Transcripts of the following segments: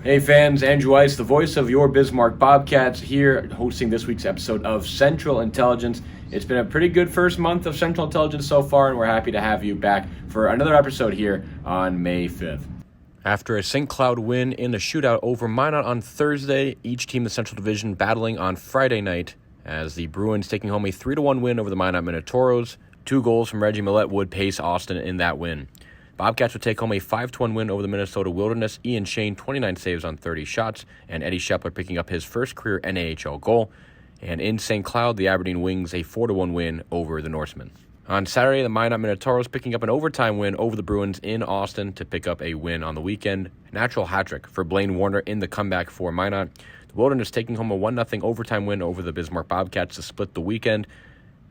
Hey fans, Andrew Weiss, the voice of your Bismarck Bobcats, here hosting this week's episode of Central Intelligence. It's been a pretty good first month of Central Intelligence so far, and we're happy to have you back for another episode here on May 5th. After a St. Cloud win in a shootout over Minot on Thursday, each team in the Central Division battling on Friday night as the Bruins taking home a 3-1 win over the Minot Minotauros. 2 goals from Reggie Millette would pace Austin in that win. Bobcats would take home a 5-1 win over the Minnesota Wilderness. Ian Shane, 29 saves on 30 shots, and Eddie Shepler picking up his first career NAHL goal. And in St. Cloud, the Aberdeen Wings a 4-1 win over the Norsemen. On Saturday, the Minot Minotauros picking up an overtime win over the Bruins in Austin to pick up a win on the weekend. Natural hat-trick for Blaine Warner in the comeback for Minot. The Wilderness taking home a 1-0 overtime win over the Bismarck Bobcats to split the weekend.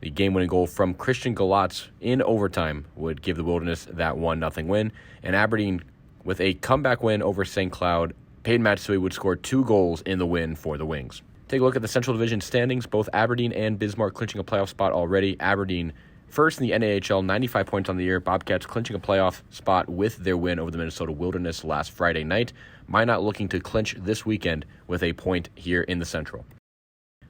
The game-winning goal from Christian Galatz in overtime would give the Wilderness that 1-0 win. And Aberdeen, with a comeback win over St. Cloud, Peyton Matsui would score 2 goals in the win for the Wings. Take a look at the Central Division standings. Both Aberdeen and Bismarck clinching a playoff spot already. Aberdeen first in the NAHL, 95 points on the year. Bobcats clinching a playoff spot with their win over the Minnesota Wilderness last Friday night. Minot looking to clinch this weekend with a point here in the Central.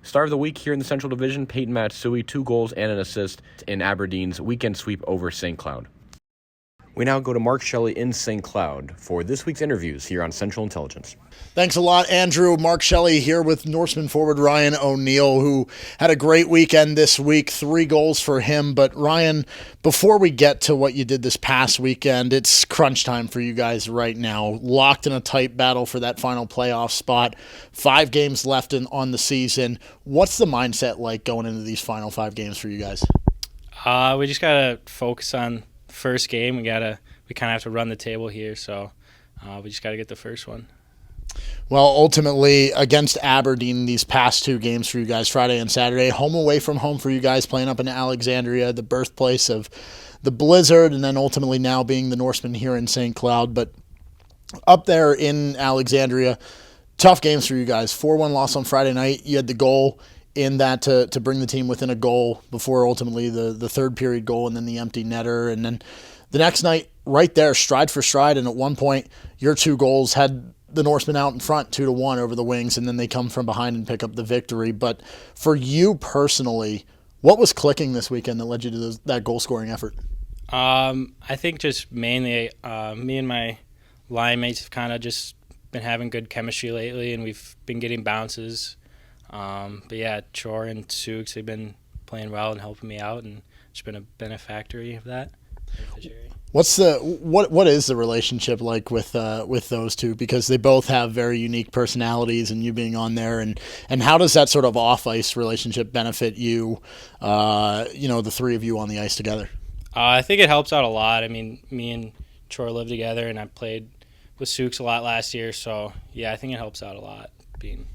Star of the week here in the Central Division, Peyton Matsui, 2 goals and an assist in Aberdeen's weekend sweep over St. Cloud. We now go to Mark Shelley in St. Cloud for this week's interviews here on Central Intelligence. Thanks a lot, Andrew. Mark Shelley here with Norseman forward Ryan ONeal, who had a great weekend this week, 3 goals for him. But Ryan, before we get to what you did this past weekend, it's crunch time for you guys right now. Locked in a tight battle for that final playoff spot. 5 games left on the season. What's the mindset like going into these final 5 games for you guys? We just got to focus on first game. We kind of have to run the table here, so we just got to get the first one. Well, ultimately, against Aberdeen, these past 2 games for you guys, Friday and Saturday, home away from home for you guys, playing up in Alexandria, the birthplace of the Blizzard, and then ultimately now being the Norsemen here in St. Cloud. But up there in Alexandria, tough games for you guys. 4-1 loss on Friday night. You had the goal in that to bring the team within a goal before ultimately the third period goal and then the empty netter. And then the next night, right there, stride for stride, and at one point, your 2 goals had the Norsemen out in front 2-1 over the Wings, and then they come from behind and pick up the victory. But for you personally, what was clicking this weekend that led you to that goal-scoring effort? I think just mainly me and my line mates have kind of just been having good chemistry lately, and we've been getting bounces. But yeah, Chor and Sukes, they've been playing well and helping me out, and it's been a beneficiary of that. What is the relationship like with those two? Because they both have very unique personalities, and you being on there, and how does that sort of off-ice relationship benefit you? The 3 of you on the ice together. I think it helps out a lot. I mean, me and Chor live together, and I played with Sukes a lot last year, so yeah, I think it helps out a lot being.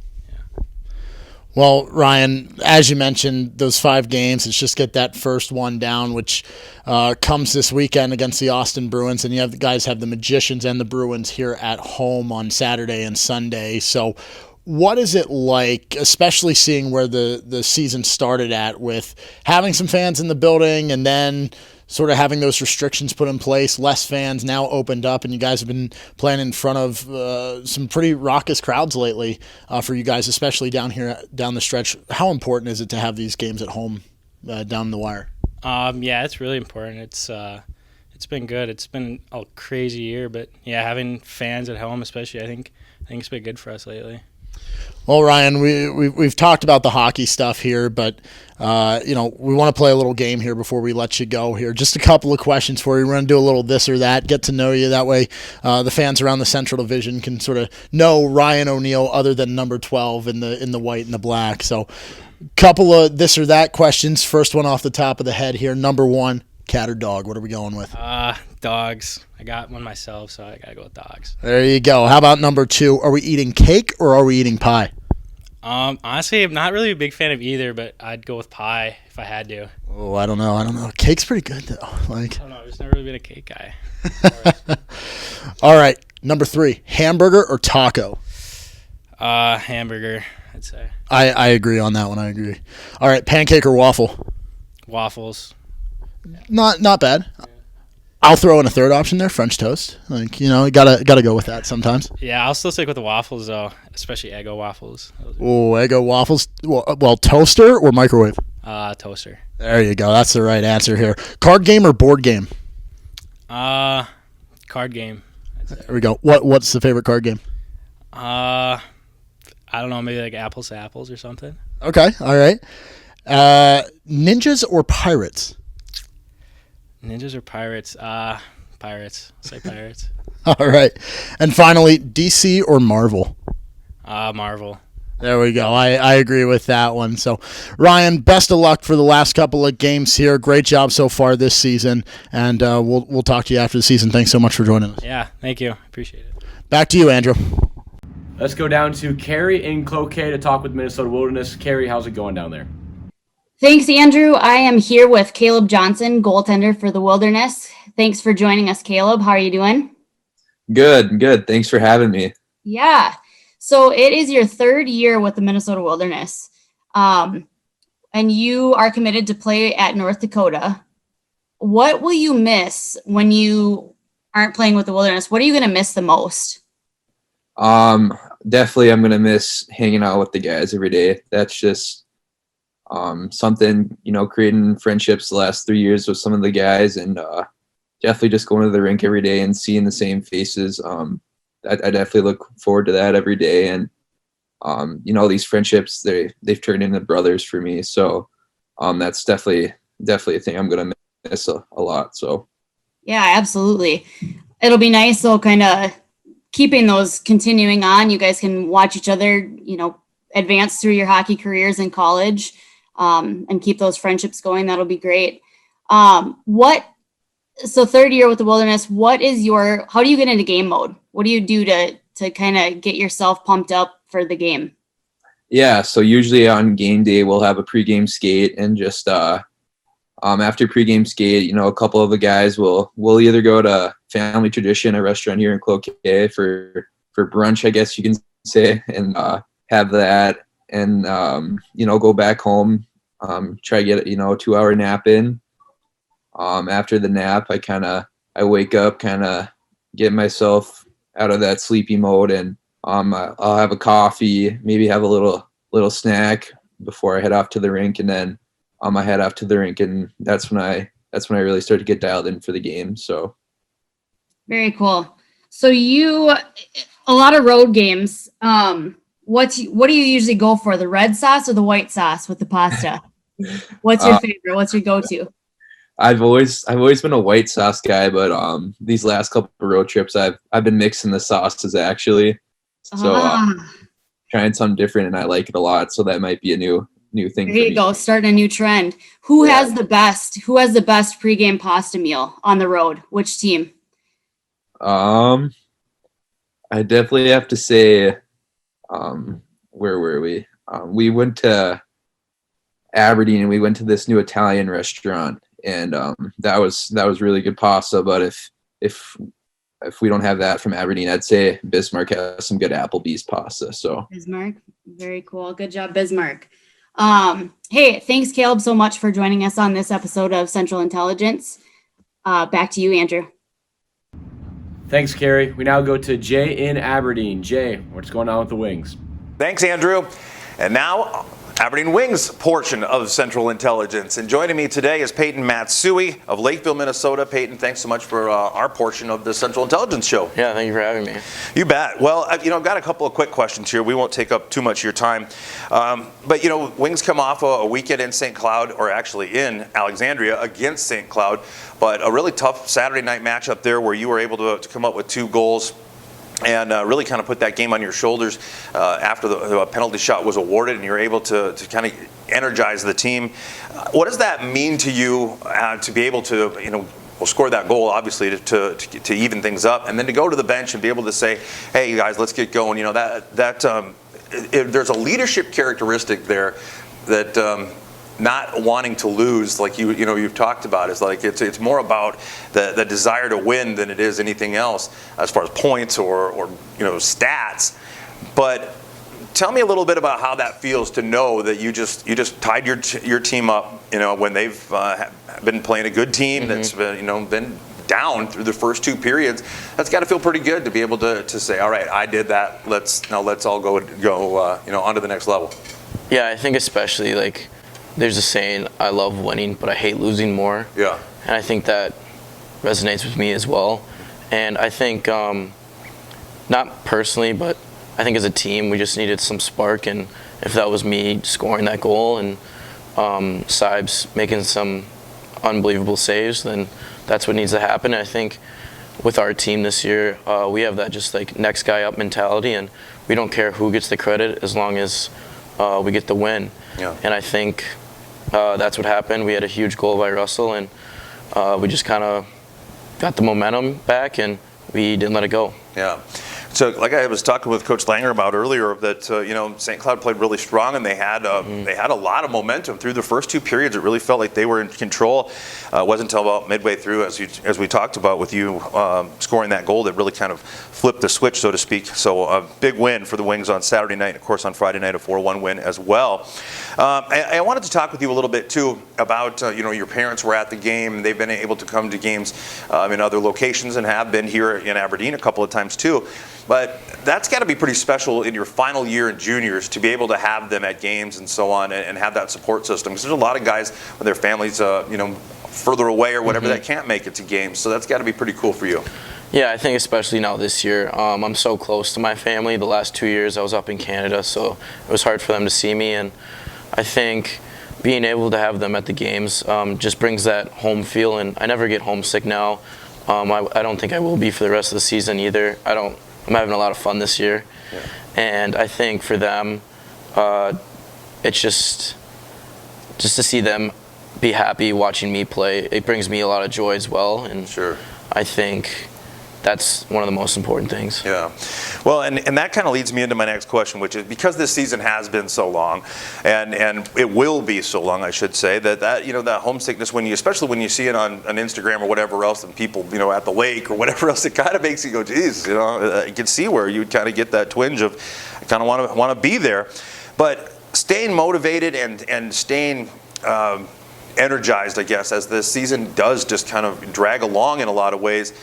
Well, Ryan, as you mentioned, those 5 games, it's just get that first one down, which comes this weekend against the Austin Bruins, and you guys have the Magicians and the Bruins here at home on Saturday and Sunday. So what is it like, especially seeing where the season started at with having some fans in the building and then sort of having those restrictions put in place, less fans now opened up, and you guys have been playing in front of some pretty raucous crowds lately for you guys, especially down the stretch. How important is it to have these games at home down the wire? Yeah, it's really important. It's been good. It's been a crazy year, but yeah, having fans at home, especially, I think it's been good for us lately. Well, Ryan, we've talked about the hockey stuff here, but we want to play a little game here before we let you go here. Just a couple of questions for you. We're going to do a little this or that, get to know you. That way the fans around the Central Division can sort of know Ryan ONeal other than number 12 in the white and the black. So couple of this or that questions. First one off the top of the head here. Number 1, cat or dog? What are we going with? Dogs. I got one myself, so I got to go with dogs. There you go. How about number 2? Are we eating cake or are we eating pie? Honestly, I'm not really a big fan of either, but I'd go with pie if I had to. Oh, I don't know. Cake's pretty good, though. I don't know. I've just never really been a cake guy. All right. Number 3, hamburger or taco? Hamburger, I'd say. I agree on that one. I agree. All right. Pancake or waffle? Waffles. Not bad. I'll throw in a third option there, French toast. Like, gotta go with that sometimes. Yeah, I'll still stick with the waffles though, especially Eggo waffles. Oh, Eggo waffles. Well, toaster or microwave? Toaster. There you go. That's the right answer here. Card game or board game? Card game. There we go. What's the favorite card game? I don't know, maybe like Apples to Apples or something. Okay, all right. Ninjas or pirates? Ninjas or pirates? Pirates. Say pirates. All right. And finally, DC or Marvel? Marvel. There we go. I agree with that one. So, Ryan, best of luck for the last couple of games here. Great job so far this season, and we'll talk to you after the season. Thanks so much for joining us. Yeah, thank you. Appreciate it. Back to you, Andrew. Let's go down to Carrie in Cloquet to talk with Minnesota Wilderness. Carrie, how's it going down there? Thanks, Andrew. I am here with Caleb Johnson, goaltender for the Wilderness. Thanks for joining us, Caleb. How are you doing? Good. Thanks for having me. Yeah. So it is your third year with the Minnesota Wilderness, and you are committed to play at North Dakota. What will you miss when you aren't playing with the Wilderness? What are you going to miss the most? Definitely I'm going to miss hanging out with the guys every day. That's just something, creating friendships the last 3 years with some of the guys, and definitely just going to the rink every day and seeing the same faces. I definitely look forward to that every day. And, these friendships, they've turned into brothers for me. So that's definitely a thing I'm going to miss a lot. So. Yeah, absolutely. It'll be nice though, kind of keeping those continuing on. You guys can watch each other, advance through your hockey careers in college, and keep those friendships going. That'll be great. So third year with the Wilderness, how do you get into game mode? What do you do to kind of get yourself pumped up for the game? Yeah. So usually on game day, we'll have a pregame skate, and just, after pregame skate, a couple of the guys will either go to Family Tradition, a restaurant here in Cloquet, for brunch, I guess you can say, and have that, and go back home, try to get a 2-hour nap in. After the nap, I wake up, kind of get myself out of that sleepy mode, and I'll have a coffee, maybe have a little snack before I head off to the rink, and then I head off to the rink, and that's when I really start to get dialed in for the game. So very cool. So a lot of road games. What do you usually go for? The red sauce or the white sauce with the pasta? What's your favorite? What's your go-to? I've always been a white sauce guy, but these last couple of road trips, I've been mixing the sauces actually. So trying something different, and I like it a lot. So that might be a new thing. There you go, starting a new trend. Who has the best pregame pasta meal on the road? Which team? I definitely have to say, where were we? We went to Aberdeen, and we went to this new Italian restaurant, and that was really good pasta. But if we don't have that from Aberdeen, I'd say Bismarck has some good Applebee's pasta. So Bismarck, very cool. Good job, Bismarck. Hey, thanks, Caleb, so much for joining us on this episode of Central Intelligence. Back to you, Andrew. Thanks, Carrie. We now go to Jay in Aberdeen. Jay, what's going on with the Wings? Thanks, Andrew. And now, Aberdeen Wings portion of Central Intelligence. And joining me today is Peyton Matsui of Lakeville, Minnesota. Peyton, thanks so much for our portion of the Central Intelligence show. Yeah, thank you for having me. You bet. Well, I've got a couple of quick questions here. We won't take up too much of your time. But Wings come off a weekend in St. Cloud, or actually in Alexandria against St. Cloud, but a really tough Saturday night matchup there where you were able to come up with 2 goals. And really kind of put that game on your shoulders after the penalty shot was awarded, and you're able to kind of energize the team. What does that mean to you to be able to, score that goal, obviously, to even things up, and then to go to the bench and be able to say, hey, you guys, let's get going. There's a leadership characteristic there that not wanting to lose, like you've talked about, is like it's more about the desire to win than it is anything else as far as points or stats. But tell me a little bit about how that feels to know that you just tied your team up, when they've been playing a good team that's been down through the first 2 periods. That's got to feel pretty good to be able to say, all right, I did that. Let's all go on to the next level. Yeah, I think especially like there's a saying, I love winning, but I hate losing more. Yeah. And I think that resonates with me as well. And I think, not personally, but I think as a team, we just needed some spark. And if that was me scoring that goal and Sibes making some unbelievable saves, then that's what needs to happen. And I think with our team this year, we have that just like next guy up mentality, and we don't care who gets the credit as long as we get the win. Yeah. And I think that's what happened. We had a huge goal by Russell, and we just kind of got the momentum back, and we didn't let it go. Yeah. So, like I was talking with Coach Langer about earlier, that St. Cloud played really strong, and they had a lot of momentum through the first 2 periods. It really felt like they were in control. It wasn't until about midway through, as we talked about with you scoring that goal, that really kind of flipped the switch, so to speak. So a big win for the Wings on Saturday night, and of course on Friday night a 4-1 win as well. I wanted to talk with you a little bit too about your parents were at the game. They've been able to come to games in other locations and have been here in Aberdeen a couple of times too. But that's got to be pretty special in your final year in juniors to be able to have them at games and so on, and have that support system. Because there's a lot of guys with their families, further away or whatever, that can't make it to games. So that's got to be pretty cool for you. Yeah, I think especially now this year, I'm so close to my family. The last 2 years I was up in Canada, so it was hard for them to see me. And I think being able to have them at the games just brings that home feel. And I never get homesick now. I don't think I will be for the rest of the season either. I'm having a lot of fun this year. Yeah. And I think for them, it's just to see them be happy watching me play. It brings me a lot of joy as well. And Sure. I think that's one of the most important things. Yeah. Well, and that kind of leads me into my next question, which is, because this season has been so long, and it will be so long, I should say, that homesickness, especially when you see it on Instagram or whatever else, and people, at the lake or whatever else, it kind of makes you go, geez, you can see where you would kind of get that twinge of, I kind of want to be there. But staying motivated and staying energized, I guess, as the season does just kind of drag along in a lot of ways.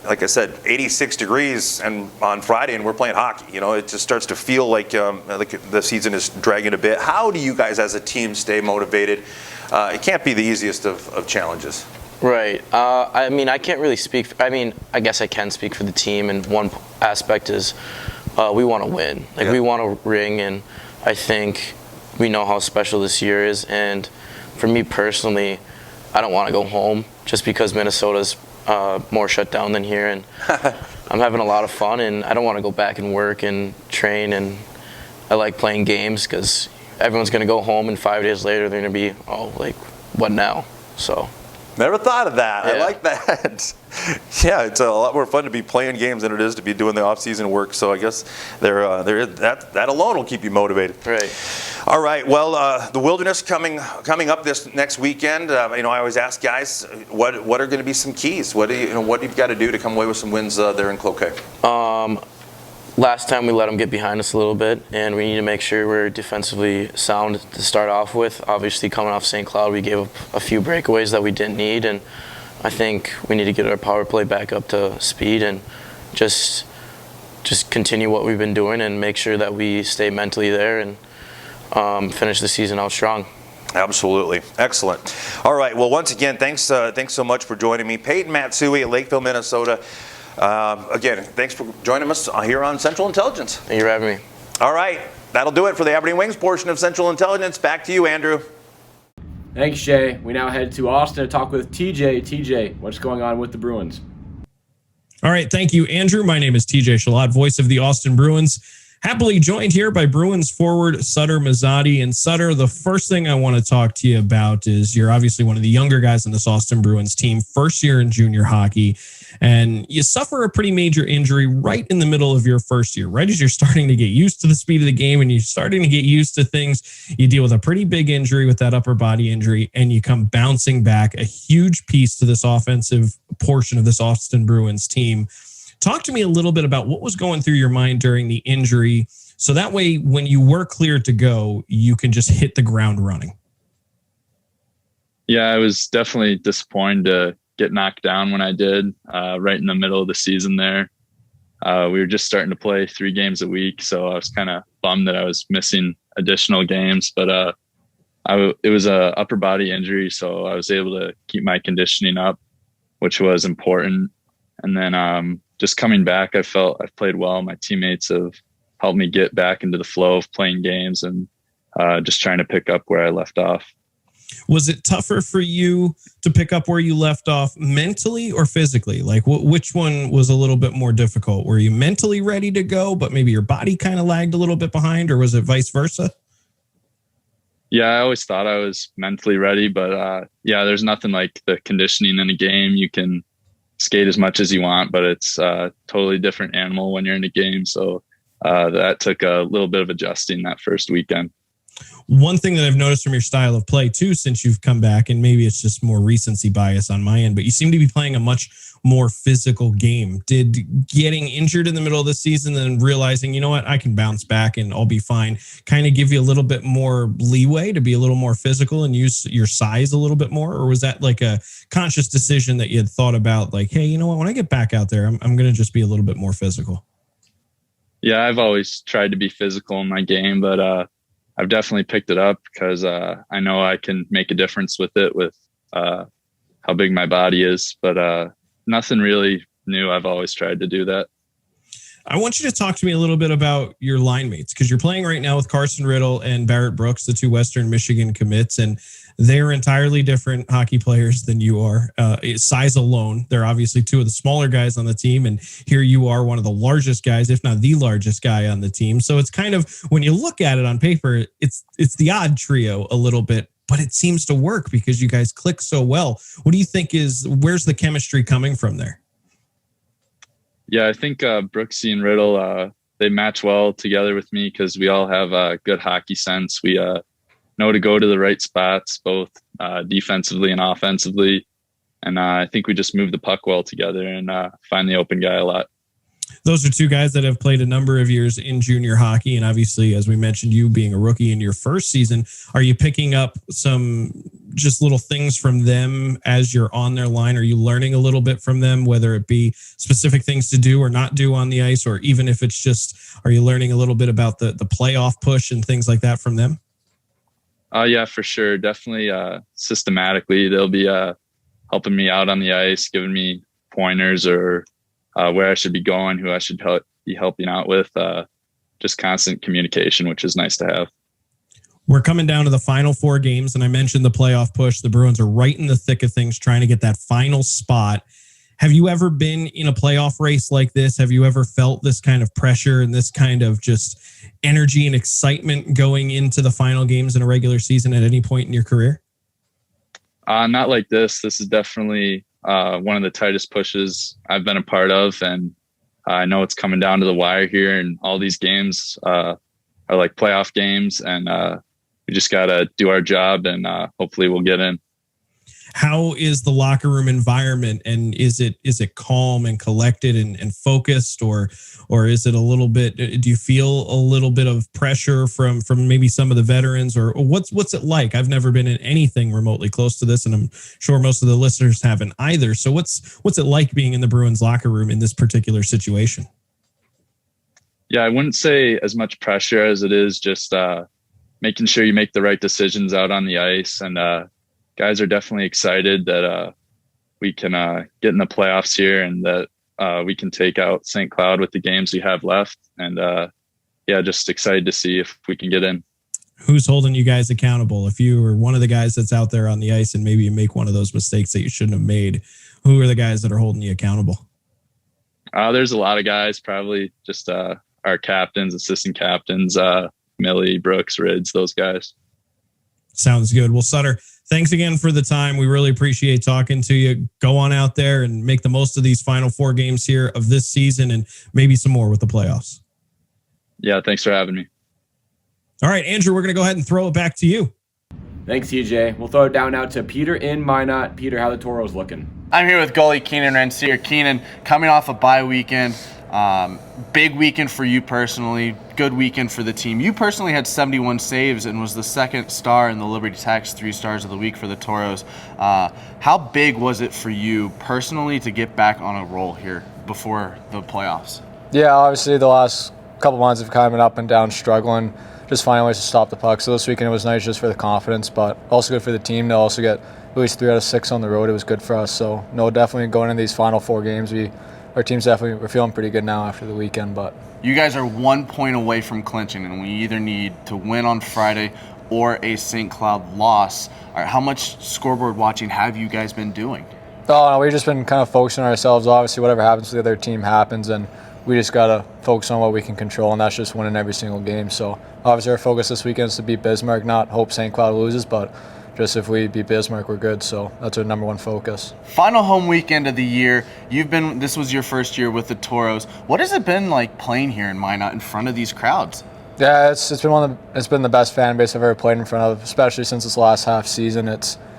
Like I said, 86 degrees and on Friday, and we're playing hockey. It just starts to feel like the season is dragging a bit. How do you guys as a team stay motivated? It can't be the easiest of challenges. Right. I can't really speak. I guess I can speak for the team, and one aspect is we want to win. We want to ring, and I think we know how special this year is. And for me personally, I don't want to go home just because Minnesota's more shut down than here, and I'm having a lot of fun, and I don't want to go back and work and train, and I like playing games because everyone's going to go home, and 5 days later they're going to be, what now? So Never thought of that. Yeah. I like that. Yeah, it's a lot more fun to be playing games than it is to be doing the off-season work. So I guess there is that alone will keep you motivated. Right. All right. Well, the Wilderness coming up this next weekend. I always ask guys what are going to be some keys. What you've got to do to come away with some wins there in Cloquet. Last time we let them get behind us a little bit, and we need to make sure we're defensively sound to start off with. Obviously, coming off St. Cloud, we gave up a few breakaways that we didn't need, and I think we need to get our power play back up to speed and just continue what we've been doing and make sure that we stay mentally there and finish the season out strong. Absolutely. Excellent. All right. Well, once again, thanks so much for joining me. Peyton Matsui at Lakeville, Minnesota. Again, thanks for joining us here on Central Intelligence. Thank you for having me. All right. That'll do it for the Aberdeen Wings portion of Central Intelligence. Back to you, Andrew. Thanks, Shay. We now head to Austin to talk with TJ. TJ, what's going on with the Bruins? All right. Thank you, Andrew. My name is TJ Shalott, voice of the Austin Bruins. Happily joined here by Bruins forward Sutter Mazzotti. And Sutter, the first thing I want to talk to you about is you're obviously one of the younger guys on this Austin Bruins team, first year in junior hockey, and you suffer a pretty major injury right in the middle of your first year, right as you're starting to get used to the speed of the game and you're starting to get used to things. You deal with a pretty big injury with that upper body injury, and you come bouncing back, a huge piece to this offensive portion of this Austin Bruins team. Talk to me a little bit about what was going through your mind during the injury, so that way when you were cleared to go, you can just hit the ground running. Yeah, I was definitely disappointed to get knocked down when I did, right in the middle of the season there. We were just starting to play 3 games a week, so I was kind of bummed that I was missing additional games, but it was a upper body injury, so I was able to keep my conditioning up, which was important. And then just coming back, I felt I've played well. My teammates have helped me get back into the flow of playing games and just trying to pick up where I left off. Was it tougher for you to pick up where you left off mentally or physically? Like which one was a little bit more difficult? Were you mentally ready to go, but maybe your body kind of lagged a little bit behind, or was it vice versa? Yeah, I always thought I was mentally ready, but yeah, there's nothing like the conditioning in a game. You can skate as much as you want, but it's a totally different animal when you're in a game. So that took a little bit of adjusting that first weekend. One thing that I've noticed from your style of play too, since you've come back, and maybe it's just more recency bias on my end, but you seem to be playing a much more physical game. Did getting injured in the middle of the season and realizing, you know what, I can bounce back and I'll be fine, kind of give you a little bit more leeway to be a little more physical and use your size a little bit more? Or was that like a conscious decision that you had thought about, like, hey, you know what, when I get back out there, I'm going to just be a little bit more physical? Yeah, I've always tried to be physical in my game, but I've definitely picked it up because I know I can make a difference with it, with how big my body is, but nothing really new. I've always tried to do that. I want you to talk to me a little bit about your line mates, because you're playing right now with Carson Riddle and Barrett Brooks, the 2 Western Michigan commits, and they're entirely different hockey players than you are. Size alone, they're obviously 2 of the smaller guys on the team, and here you are, one of the largest guys, if not the largest guy on the team. So it's kind of, when you look at it on paper, it's the odd trio a little bit, but it seems to work because you guys click so well. What do you think where's the chemistry coming from there? Yeah, I think Brooksy and Riddle, they match well together with me because we all have good hockey sense. We know to go to the right spots, both defensively and offensively. And I think we just move the puck well together and find the open guy a lot. Those are 2 guys that have played a number of years in junior hockey. And obviously, as we mentioned, you being a rookie in your first season, are you picking up some just little things from them as you're on their line? Are you learning a little bit from them, whether it be specific things to do or not do on the ice, or even if it's just, are you learning a little bit about the playoff push and things like that from them? Yeah, for sure. Definitely systematically. They'll be helping me out on the ice, giving me pointers or where I should be going, who I should be helping out with. Just constant communication, which is nice to have. We're coming down to the final 4 games, and I mentioned the playoff push. The Bruins are right in the thick of things, trying to get that final spot. Have you ever been in a playoff race like this? Have you ever felt this kind of pressure and this kind of just energy and excitement going into the final games in a regular season at any point in your career? Not like this. This is definitely one of the tightest pushes I've been a part of, and I know it's coming down to the wire here, and all these games are like playoff games, and we just got to do our job, and hopefully we'll get in. How is the locker room environment, and is it calm and collected and focused, or is it a little bit, do you feel a little bit of pressure from maybe some of the veterans, or what's it like? I've never been in anything remotely close to this, and I'm sure most of the listeners haven't either. So what's it like being in the Bruins locker room in this particular situation? Yeah, I wouldn't say as much pressure as it is just making sure you make the right decisions out on the ice, and guys are definitely excited that we can get in the playoffs here, and that we can take out St. Cloud with the games we have left. And yeah, just excited to see if we can get in. Who's holding you guys accountable? If you were one of the guys that's out there on the ice and maybe you make one of those mistakes that you shouldn't have made, who are the guys that are holding you accountable? There's a lot of guys, probably just our captains, assistant captains, Millie, Brooks, Rids, those guys. Sounds good. Well, Sutter, thanks again for the time. We really appreciate talking to you. Go on out there and make the most of these final 4 games here of this season, and maybe some more with the playoffs. Yeah, thanks for having me. All right, Andrew, we're going to go ahead and throw it back to you. Thanks, TJ. We'll throw it down now to Peter in Minot. Peter, how the Toros looking? I'm here with goalie Keenan Rancier. Keenan, coming off a bye weekend, Big weekend for you personally, good weekend for the team. You personally had 71 saves and was the second star in the Liberty Tax 3 Stars of the Week for the Toros. How big was it for you personally to get back on a roll here before the playoffs? Yeah, obviously the last couple months have kind of been up and down, struggling, just finding ways to stop the puck. So this weekend it was nice just for the confidence, but also good for the team to also get at least 3 out of 6 on the road. It was good for us. So, no, definitely going into these final 4 games, our team's we're feeling pretty good now after the weekend. But you guys are 1 point away from clinching, and we either need to win on Friday or a St. Cloud loss. All right, how much scoreboard watching have you guys been doing? Oh, no, we've just been kind of focusing on ourselves. Obviously, whatever happens to the other team happens, and we just got to focus on what we can control, and that's just winning every single game. So, obviously, our focus this weekend is to beat Bismarck, not hope St. Cloud loses, but just if we beat Bismarck, we're good. So that's our number 1 focus. Final home weekend of the year. This was your first year with the Toros. What has it been like playing here in Minot in front of these crowds? Yeah, it's been the best fan base I've ever played in front of, especially since this last half season.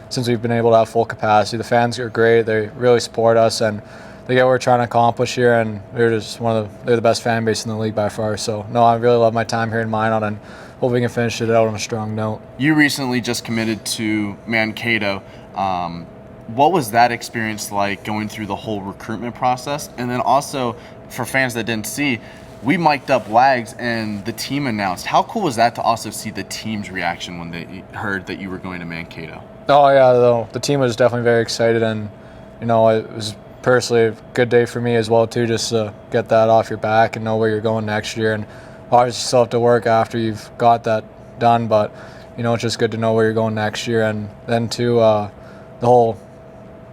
Since we've been able to have full capacity. The fans are great. They really support us, and they get what we're trying to accomplish here. And they're the best fan base in the league by far. So no, I really love my time here in Minot, and hope we can finish it out on a strong note. You recently just committed to Mankato. What was that experience like going through the whole recruitment process? And then also, for fans that didn't see, we mic'd up Wags and the team announced. How cool was that to also see the team's reaction when they heard that you were going to Mankato? Oh yeah, the team was definitely very excited, and it was personally a good day for me as well too, just to get that off your back and know where you're going next year. And obviously you still have to work after you've got that done, but it's just good to know where you're going next year. And then too, the whole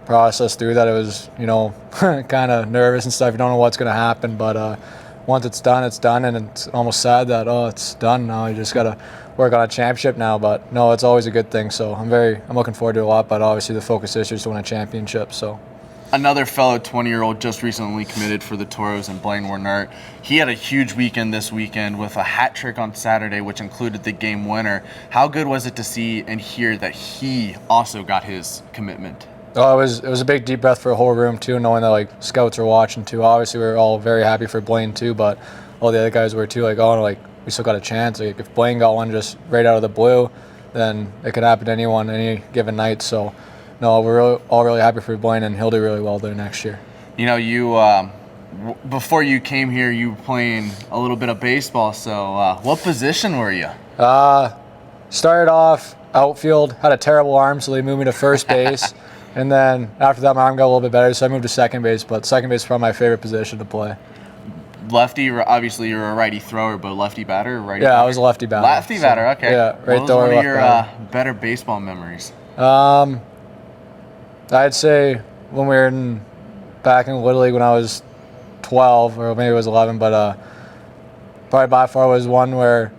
process through that, it was kind of nervous and stuff. You don't know what's going to happen, but once it's done, and it's almost sad that it's done now. You just got to work on a championship now, but no, it's always a good thing. So I'm looking forward to it a lot, but obviously the focus this year is to win a championship. So. Another fellow 20-year-old just recently committed for the Toros, and Blaine Warnert. He had a huge weekend this weekend with a hat trick on Saturday, which included the game winner. How good was it to see and hear that he also got his commitment? Oh, it was a big deep breath for the whole room too, knowing that scouts are watching too. Obviously, we were all very happy for Blaine too, but all the other guys were too. We still got a chance. If Blaine got one just right out of the blue, then it could happen to anyone any given night. So. No, we're all really happy for Blaine, and he'll do really well there next year. Before you came here, you were playing a little bit of baseball. So what position were you? Started off outfield, had a terrible arm, so they moved me to first base. And then after that, my arm got a little bit better, so I moved to second base. But second base is probably my favorite position to play. Lefty, obviously you're a righty thrower, but lefty batter or righty? Yeah, batter? I was a lefty batter. Lefty batter, okay. Yeah, right there. What was one of your better baseball memories? I'd say when we were back in Little League when I was 12, or maybe it was 11, but probably by far was one where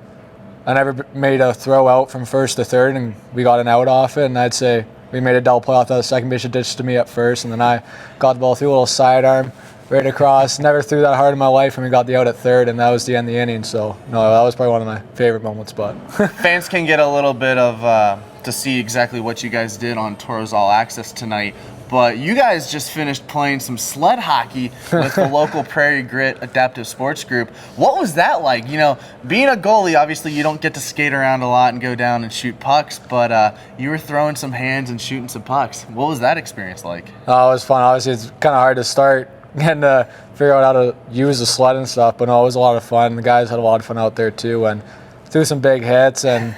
I never made a throw out from first to third, and we got an out off it, and I'd say we made a double play off that. The second baseman ditched to me at first, and then I got the ball through a little sidearm right across. Never threw that hard in my life, and we got the out at third, and that was the end of the inning. So, no, that was probably one of my favorite moments. But fans can get a little bit of to see exactly what you guys did on Toros All Access tonight. But you guys just finished playing some sled hockey with the local Prairie Grit Adaptive Sports Group. What was that like? Being a goalie, obviously you don't get to skate around a lot and go down and shoot pucks, but you were throwing some hands and shooting some pucks. What was that experience like? Oh, it was fun. Obviously, it's kind of hard to start getting to figure out how to use the sled and stuff, but no, it was a lot of fun. The guys had a lot of fun out there too, and threw some big hits, and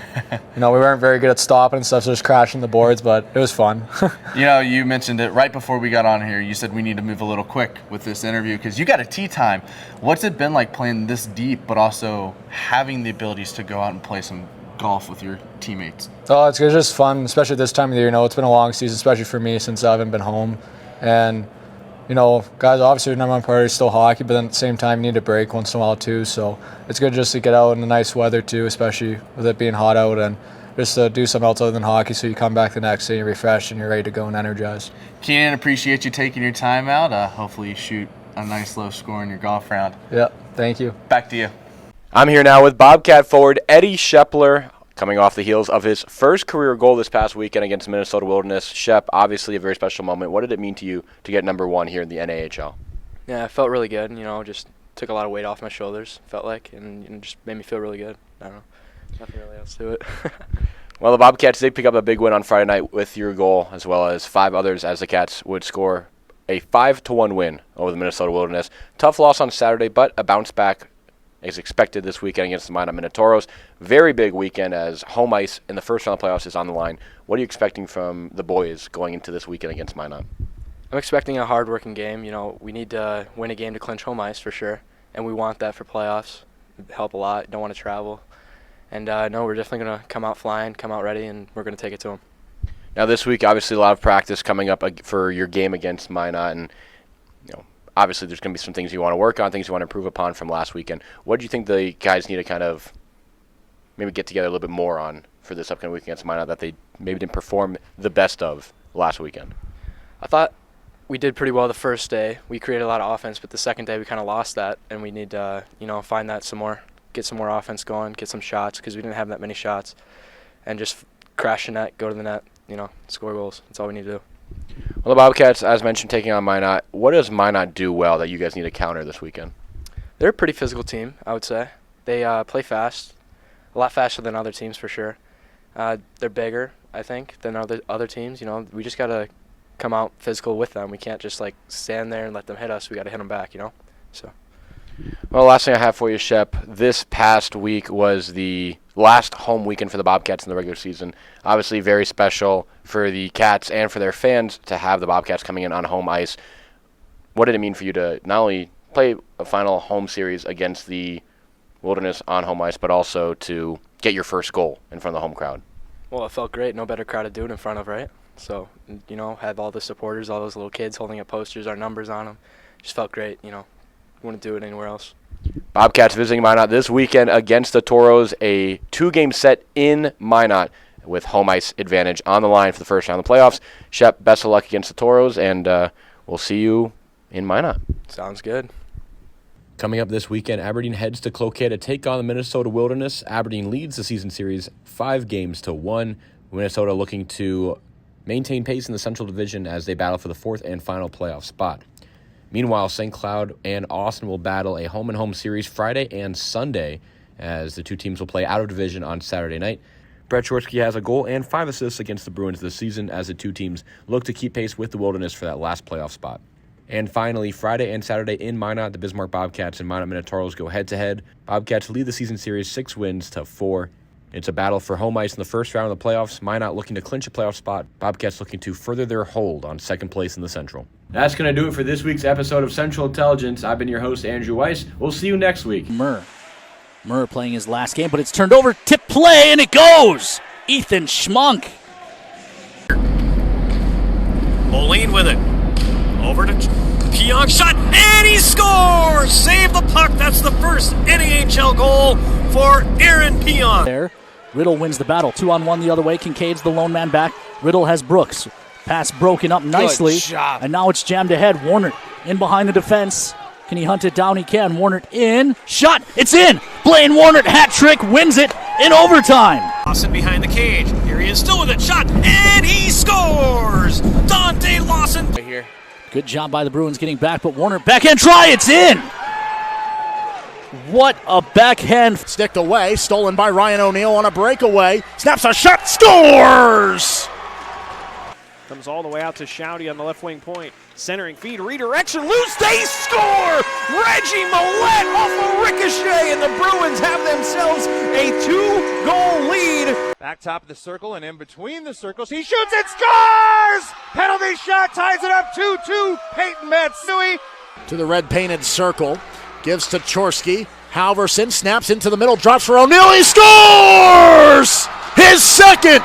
we weren't very good at stopping and stuff, so just crashing the boards, but it was fun. You mentioned it right before we got on here. You said we need to move a little quick with this interview because you got a tee time. What's it been like playing this deep, but also having the abilities to go out and play some golf with your teammates? Oh, it's just fun, especially this time of the year. It's been a long season, especially for me since I haven't been home, and guys, obviously your number one priority is still hockey, but then at the same time you need a break once in a while too. So it's good just to get out in the nice weather too, especially with it being hot out, and just to do something else other than hockey so you come back the next day, you're refreshed and you're ready to go and energized. Keenan, appreciate you taking your time out. Hopefully you shoot a nice low score in your golf round. Yeah, thank you. Back to you. I'm here now with Bobcat forward Eddie Schepler, coming off the heels of his first career goal this past weekend against Minnesota Wilderness. Shep, obviously a very special moment. What did it mean to you to get number one here in the NAHL? Yeah, it felt really good. Just took a lot of weight off my shoulders, felt like, and just made me feel really good. I don't know. Nothing really else to it. Well, the Bobcats did pick up a big win on Friday night with your goal, as well as 5 others, as the Cats would score a 5-1 win over the Minnesota Wilderness. Tough loss on Saturday, but a bounce back is expected this weekend against the Minot Minotauros. Very big weekend as home ice in the first round of playoffs is on the line. What are you expecting from the boys going into this weekend against Minot? I'm expecting a hard-working game. We need to win a game to clinch home ice for sure, and we want that for playoffs. It'd help a lot. Don't want to travel. And no, we're definitely going to come out flying, come out ready, and we're going to take it to them. Now this week, obviously a lot of practice coming up for your game against Minot, and obviously there's going to be some things you want to work on, things you want to improve upon from last weekend. What do you think the guys need to kind of maybe get together a little bit more on for this upcoming week against Minot that they maybe didn't perform the best of last weekend? I thought we did pretty well the first day. We created a lot of offense, but the second day we kind of lost that, and we need to, find that some more, get some more offense going, get some shots because we didn't have that many shots, and just crash the net, go to the net, score goals. That's all we need to do. Well, the Bobcats, as mentioned, taking on Minot. What does Minot do well that you guys need to counter this weekend? They're a pretty physical team, I would say. They play fast, a lot faster than other teams for sure. They're bigger, I think, than other teams. We just got to come out physical with them. We can't just stand there and let them hit us. We got to hit them back, So. Well, last thing I have for you, Shep. This past week was the last home weekend for the Bobcats in the regular season. Obviously, very special for the Cats and for their fans to have the Bobcats coming in on home ice. What did it mean for you to not only play a final home series against the Wilderness on home ice, but also to get your first goal in front of the home crowd? Well, it felt great. No better crowd to do it in front of, right? So, have all the supporters, all those little kids holding up posters, our numbers on them. Just felt great, Wouldn't do it anywhere else. Bobcats visiting Minot this weekend against the Toros, a 2-game set in Minot with home ice advantage on the line for the first round of the playoffs. Shep, best of luck against the Toros, and we'll see you in Minot. Sounds good. Coming up this weekend, Aberdeen heads to Cloquet to take on the Minnesota Wilderness. Aberdeen leads the season series 5-1. Minnesota looking to maintain pace in the Central Division as they battle for the 4th and final playoff spot. Meanwhile, St. Cloud and Austin will battle a home-and-home series Friday and Sunday as the two teams will play out of division on Saturday night. Brett Chorsky has a goal and 5 assists against the Bruins this season as the two teams look to keep pace with the Wilderness for that last playoff spot. And finally, Friday and Saturday in Minot, the Bismarck Bobcats and Minot Minotauros go head-to-head. Bobcats lead the season series 6-4. It's a battle for home ice in the first round of the playoffs. Minot looking to clinch a playoff spot. Bobcats looking to further their hold on second place in the Central. That's going to do it for this week's episode of Central Intelligence. I've been your host, Andrew Weiss. We'll see you next week. Murr playing his last game, but it's turned over. Tip play, and it goes! Ethan Schmunk. Moline with it. Over to Pionk. Shot, and he scores! Save the puck. That's the first NAHL goal for Aaron Pionk. There. Riddle wins the battle. 2-on-1 the other way. Kincaid's the lone man back. Riddle has Brooks. Pass broken up nicely. And now it's jammed ahead. Warner in behind the defense. Can he hunt it down? He can. Warner in. Shot. It's in. Blaine Warner, hat trick, wins it in overtime. Lawson behind the cage. Here he is still with it. Shot. And he scores. Dante Lawson. Right here. Good job by the Bruins getting back, but Warner backhand try. It's in. What a backhand. Sticked away. Stolen by Ryan ONeal on a breakaway. Snaps a shot. Scores! Comes all the way out to Shouty on the left wing point. Centering feed, redirection, loose, they score! Reggie Millette off a ricochet, and the Bruins have themselves a 2-goal lead. Back top of the circle and in between the circles, he shoots and scores! Penalty shot ties it up 2-2. Peyton Matsui. To the red painted circle, gives to Chorsky. Halverson snaps into the middle, drops for ONeal, he scores! His second!